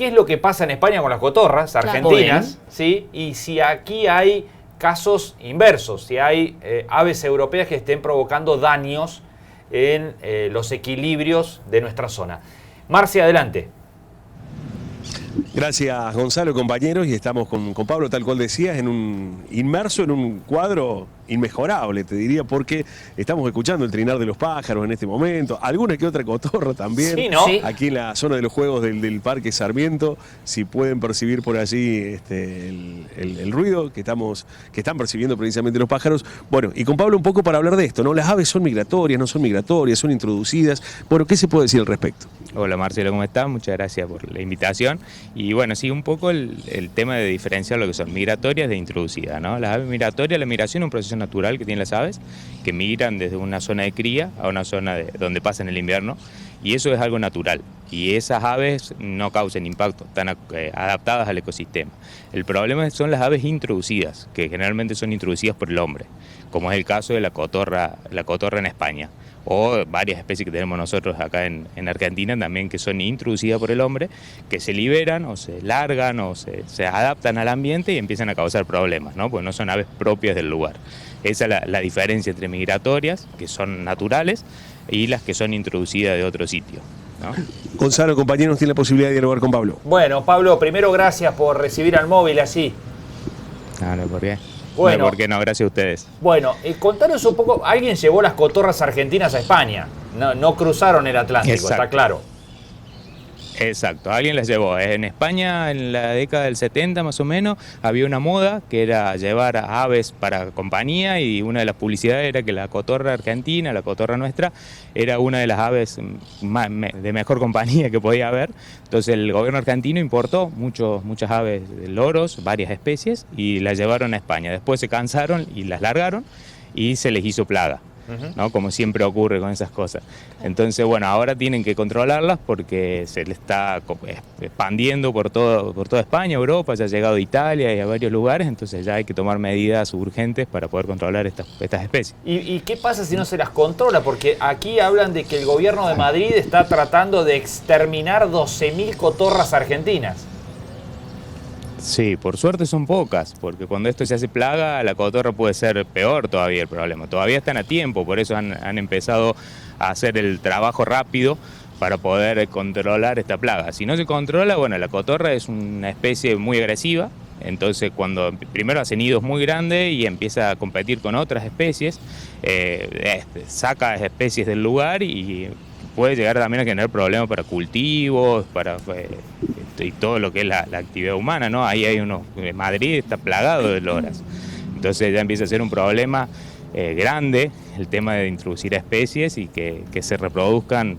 qué es lo que pasa en España con las cotorras argentinas, ¿sí? Y si aquí hay casos inversos, si hay aves europeas que estén provocando daños en los equilibrios de nuestra zona. Marcia, adelante. Gracias, Gonzalo, compañeros, y estamos con Pablo, tal cual decías, inmerso en un cuadro inmejorable, te diría, porque estamos escuchando el trinar de los pájaros en este momento, alguna que otra cotorra también, sí, ¿no? Aquí en la zona de los juegos del Parque Sarmiento, si pueden percibir por allí el ruido que están percibiendo precisamente los pájaros. Bueno, y con Pablo un poco para hablar de esto, ¿no? Las aves son migratorias, no son migratorias, son introducidas. Bueno, ¿qué se puede decir al respecto? Hola Marcelo, ¿cómo estás? Muchas gracias por la invitación. Y bueno, sí, un poco el tema de diferenciar lo que son migratorias de introducidas, ¿no? Las aves migratorias, la migración es un proceso natural que tienen las aves, que migran desde una zona de cría a una zona donde pasan el invierno, y eso es algo natural. Y esas aves no causan impacto, están adaptadas al ecosistema. El problema son las aves introducidas, que generalmente son introducidas por el hombre, como es el caso de la cotorra en España, o varias especies que tenemos nosotros acá en Argentina también, que son introducidas por el hombre, que se liberan o se largan o se adaptan al ambiente y empiezan a causar problemas, ¿no? Porque no son aves propias del lugar. Esa es la diferencia entre migratorias, que son naturales, y las que son introducidas de otro sitio, ¿no? Gonzalo, compañeros, tiene la posibilidad de dialogar con Pablo. Bueno, Pablo, primero gracias por recibir al móvil así. No, ¿por qué? Bueno, no, ¿por qué no? Gracias a ustedes. Bueno, contanos un poco, alguien llevó las cotorras argentinas a España, no cruzaron el Atlántico, exacto. Está claro. Exacto, alguien las llevó. En España, en la década del 70 más o menos, había una moda que era llevar a aves para compañía, y una de las publicidades era que la cotorra argentina, la cotorra nuestra, era una de las aves de mejor compañía que podía haber. Entonces el gobierno argentino importó muchas aves, loros, varias especies, y las llevaron a España. Después se cansaron y las largaron y se les hizo plaga, ¿no? Como siempre ocurre con esas cosas. Entonces, bueno, ahora tienen que controlarlas porque se le está expandiendo por toda España, Europa, ya ha llegado a Italia y a varios lugares, entonces ya hay que tomar medidas urgentes para poder controlar estas especies. ¿Y qué pasa si no se las controla? Porque aquí hablan de que el gobierno de Madrid está tratando de exterminar 12.000 cotorras argentinas. Sí, por suerte son pocas, porque cuando esto se hace plaga, la cotorra puede ser peor todavía el problema. Todavía están a tiempo, por eso han empezado a hacer el trabajo rápido para poder controlar esta plaga. Si no se controla, bueno, la cotorra es una especie muy agresiva, entonces cuando primero hace nidos muy grandes y empieza a competir con otras especies, saca especies del lugar y puede llegar también a generar problemas para cultivos, y todo lo que es la actividad humana, ¿no? Ahí hay Madrid está plagado de loras. Entonces ya empieza a ser un problema grande el tema de introducir especies y que se reproduzcan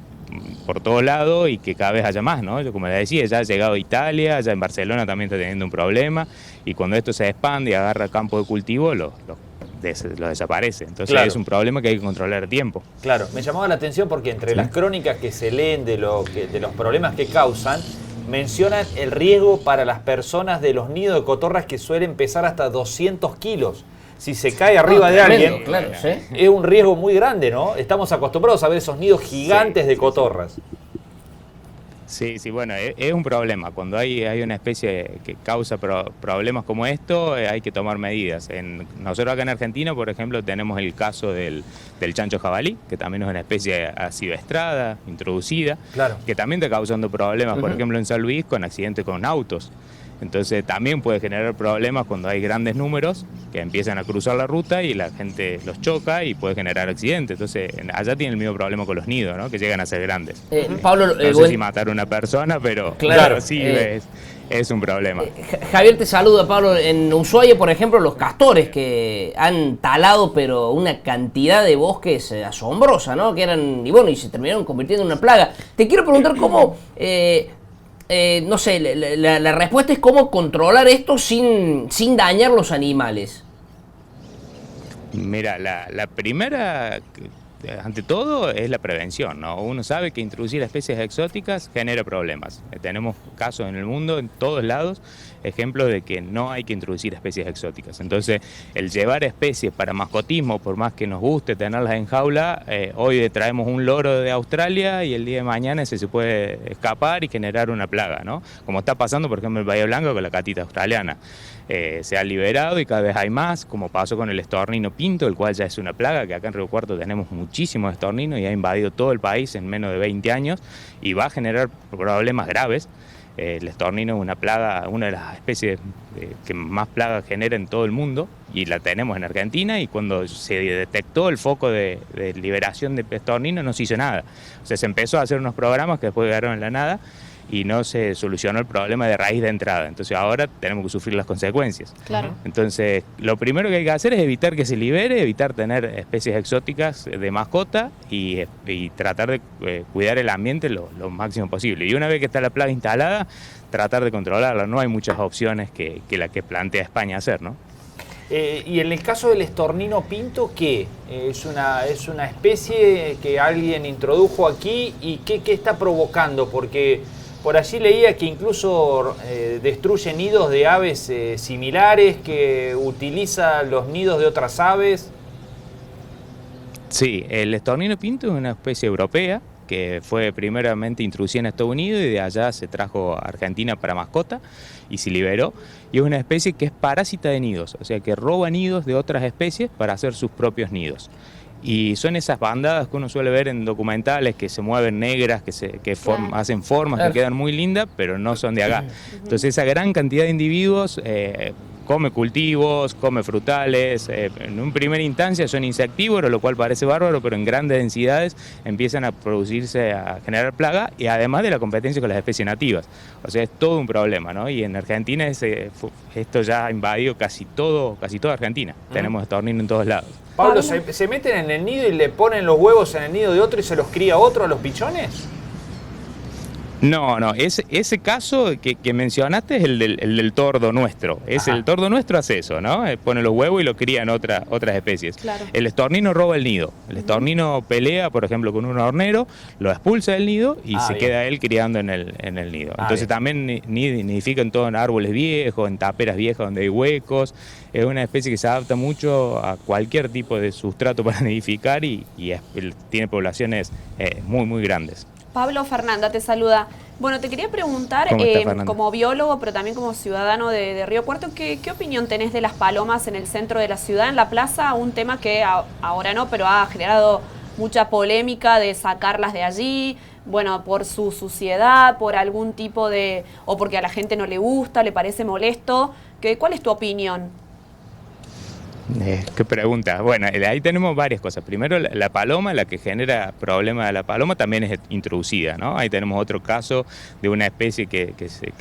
por todos lados y que cada vez haya más, ¿no? Yo, como les decía, ya ha llegado a Italia, ya en Barcelona también está teniendo un problema, y cuando esto se expande y agarra campo de cultivo, lo desaparece. Entonces claro, es un problema que hay que controlar a tiempo. Claro, me llamaba la atención porque entre las crónicas que se leen de los problemas que causan, mencionan el riesgo para las personas de los nidos de cotorras que suelen pesar hasta 200 kilos. Si se cae arriba de alguien, claro, ¿sí? Es un riesgo muy grande, ¿no? Estamos acostumbrados a ver esos nidos gigantes de cotorras. Sí, bueno, es un problema. Cuando hay una especie que causa problemas como esto, hay que tomar medidas. Nosotros acá en Argentina, por ejemplo, tenemos el caso del chancho jabalí, que también es una especie asilvestrada, introducida, claro, que también está causando problemas, por ejemplo, en San Luis, con accidentes con autos. Entonces también puede generar problemas cuando hay grandes números que empiezan a cruzar la ruta y la gente los choca y puede generar accidentes. Entonces allá tiene el mismo problema con los nidos, ¿no? Que llegan a ser grandes. Pablo, no sé si matar a una persona, pero claro, sí es un problema. Javier te saluda, Pablo. En Ushuaia, por ejemplo, los castores que han talado pero una cantidad de bosques asombrosa, ¿no? Que eran, y se terminaron convirtiendo en una plaga. Te quiero preguntar cómo... no sé, la respuesta es cómo controlar esto sin dañar los animales. Mira, la primera ante todo es la prevención, ¿no? Uno sabe que introducir especies exóticas genera problemas. Tenemos casos en el mundo, en todos lados, ejemplos de que no hay que introducir especies exóticas. Entonces, el llevar especies para mascotismo, por más que nos guste tenerlas en jaula, hoy traemos un loro de Australia y el día de mañana ese se puede escapar y generar una plaga, ¿no? Como está pasando, por ejemplo, en Bahía Blanca con la catita australiana. Se ha liberado y cada vez hay más, como pasó con el estornino pinto, el cual ya es una plaga, que acá en Río Cuarto tenemos muchísimos estorninos y ha invadido todo el país en menos de 20 años y va a generar problemas graves. El estornino es una plaga, una de las especies que más plagas genera en todo el mundo y la tenemos en Argentina, y cuando se detectó el foco de liberación de estornino no se hizo nada. O sea, se empezó a hacer unos programas que después quedaron en la nada y no se solucionó el problema de raíz de entrada. Entonces ahora tenemos que sufrir las consecuencias. Claro. Entonces lo primero que hay que hacer es evitar que se libere, evitar tener especies exóticas de mascota y tratar de cuidar el ambiente lo máximo posible. Y una vez que está la plaga instalada, tratar de controlarla. No hay muchas opciones que la que plantea España hacer, ¿no? Y en el caso del estornino pinto, ¿qué? ¿Es una especie que alguien introdujo aquí y qué está provocando? Porque por allí leía que incluso destruye nidos de aves similares, que utiliza los nidos de otras aves. Sí, el estornino pinto es una especie europea que fue primeramente introducida en Estados Unidos y de allá se trajo a Argentina para mascota y se liberó. Y es una especie que es parásita de nidos, o sea que roba nidos de otras especies para hacer sus propios nidos. Y son esas bandadas que uno suele ver en documentales que se mueven negras, hacen formas que quedan muy lindas, pero no son de acá. Entonces esa gran cantidad de individuos come cultivos, come frutales, en un primera instancia son insectívoros, lo cual parece bárbaro, pero en grandes densidades empiezan a producirse, a generar plaga, y además de la competencia con las especies nativas. O sea, es todo un problema, ¿no? Y en Argentina esto ya ha invadido casi toda Argentina. Tenemos estornino en todos lados. Pablo, ¿se meten en el nido y le ponen los huevos en el nido de otro y se los cría otro a los pichones? No, ese caso que mencionaste es el del tordo nuestro. El tordo nuestro hace eso, ¿no? Pone los huevos y lo crían otras especies. Claro. El estornino roba el nido. El estornino pelea, por ejemplo, con un hornero, lo expulsa del nido y se queda él criando en el nido. Entonces también nidifica en todo, en árboles viejos, en taperas viejas donde hay huecos. Es una especie que se adapta mucho a cualquier tipo de sustrato para nidificar y tiene poblaciones muy, muy grandes. Pablo, Fernanda te saluda. Bueno, te quería preguntar, como biólogo, pero también como ciudadano de Río Cuarto, ¿qué opinión tenés de las palomas en el centro de la ciudad, en la plaza? Un tema que ahora no, pero ha generado mucha polémica de sacarlas de allí, bueno, por su suciedad, por algún tipo o porque a la gente no le gusta, le parece molesto. ¿Cuál es tu opinión? Qué pregunta. Bueno, ahí tenemos varias cosas. Primero, la paloma, la que genera problemas de la paloma, también es introducida, ¿no? Ahí tenemos otro caso de una especie que se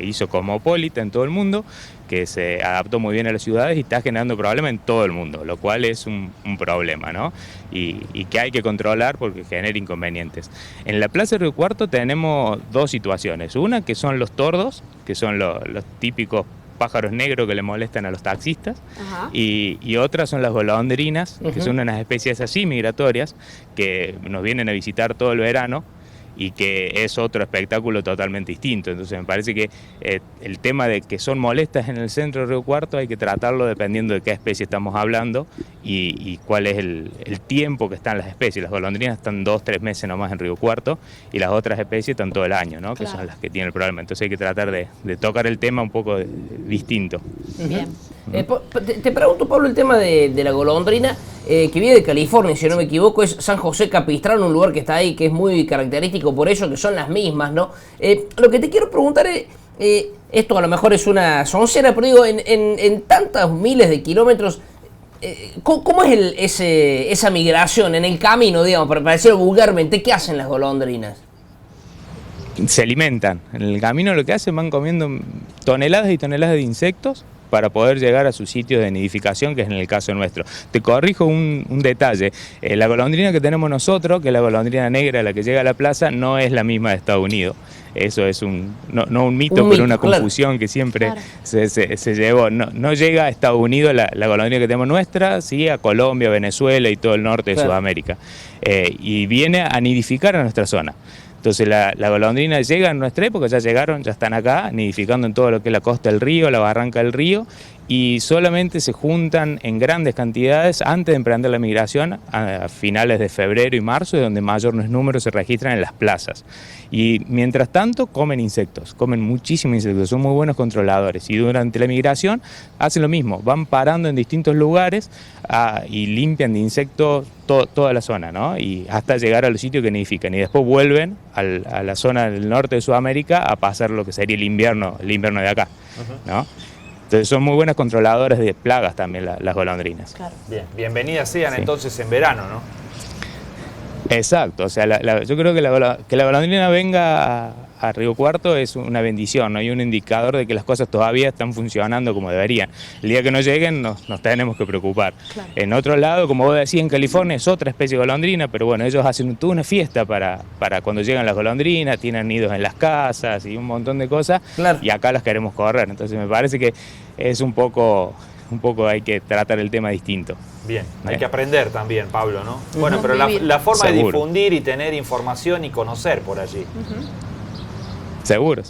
hizo cosmopolita en todo el mundo, que se adaptó muy bien a las ciudades y está generando problemas en todo el mundo, lo cual es un problema, ¿no? Y que hay que controlar porque genera inconvenientes. En la Plaza de Río Cuarto tenemos dos situaciones. Una, que son los tordos, que son los típicos pájaros negros que le molestan a los taxistas, y otras son las golondrinas, que son unas especies así migratorias que nos vienen a visitar todo el verano y que es otro espectáculo totalmente distinto. Entonces me parece que el tema de que son molestas en el centro de Río Cuarto hay que tratarlo dependiendo de qué especie estamos hablando y cuál es el tiempo que están las especies. Las golondrinas están 2-3 meses nomás en Río Cuarto y las otras especies están todo el año, ¿no? Que son las que tienen el problema. Entonces hay que tratar de tocar el tema un poco distinto. Bien. Te pregunto, Pablo, el tema de la golondrina, que viene de California, si no me equivoco, es San José Capistrano, un lugar que está ahí, que es muy característico por eso, que son las mismas, ¿no? Lo que te quiero preguntar es, esto a lo mejor es una soncera, pero digo, en tantos miles de kilómetros, ¿cómo es esa migración en el camino, digamos, para decirlo vulgarmente? ¿Qué hacen las golondrinas? Se alimentan. En el camino lo que hacen, van comiendo toneladas y toneladas de insectos para poder llegar a sus sitios de nidificación, que es en el caso nuestro. Te corrijo un detalle, la golondrina que tenemos nosotros, que es la golondrina negra, la que llega a la plaza, no es la misma de Estados Unidos. Eso es no un mito, pero una confusión que siempre se llevó. No llega a Estados Unidos la golondrina que tenemos nuestra, sí, a Colombia, Venezuela y todo el norte de Sudamérica. Y viene a nidificar a nuestra zona. Entonces la golondrina llega en nuestra época, ya llegaron, ya están acá, nidificando en todo lo que es la costa del río, la barranca del río, y solamente se juntan en grandes cantidades antes de emprender la migración a finales de febrero y marzo, donde mayores números se registran en las plazas. Y mientras tanto comen insectos, comen muchísimos insectos, son muy buenos controladores, y durante la migración hacen lo mismo, van parando en distintos lugares y limpian de insectos toda la zona, ¿no? Y hasta llegar a los sitios que nidifican, y después vuelven a la zona del norte de Sudamérica a pasar lo que sería el invierno de acá, ¿no? Entonces son muy buenas controladoras de plagas también las golondrinas. Claro. Bien, bienvenidas sean entonces en verano, ¿no? Exacto, o sea, yo creo que la golondrina venga a Río Cuarto es una bendición, ¿no? Y un indicador de que las cosas todavía están funcionando como deberían. El día que no lleguen nos tenemos que preocupar. Claro. En otro lado, como vos decías, en California es otra especie de golondrina, pero bueno, ellos hacen toda una fiesta para cuando llegan las golondrinas, tienen nidos en las casas y un montón de cosas, y acá las queremos correr. Entonces me parece que es un poco hay que tratar el tema distinto. Bien, hay que aprender también, Pablo, ¿no? Bueno, pero la forma de difundir y tener información y conocer por allí. Seguro.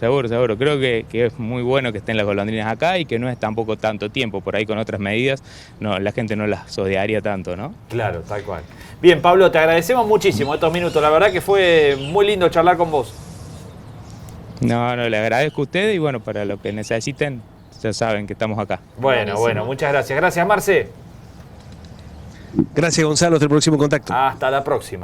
Creo que es muy bueno que estén las golondrinas acá y que no es tampoco tanto tiempo. Por ahí con otras medidas la gente no las odiaría tanto, ¿no? Claro, tal cual. Bien, Pablo, te agradecemos muchísimo estos minutos. La verdad que fue muy lindo charlar con vos. No, le agradezco a ustedes y bueno, para lo que necesiten, ya saben que estamos acá. Bueno, muchas gracias. Gracias, Marce. Gracias, Gonzalo. Hasta el próximo contacto. Hasta la próxima.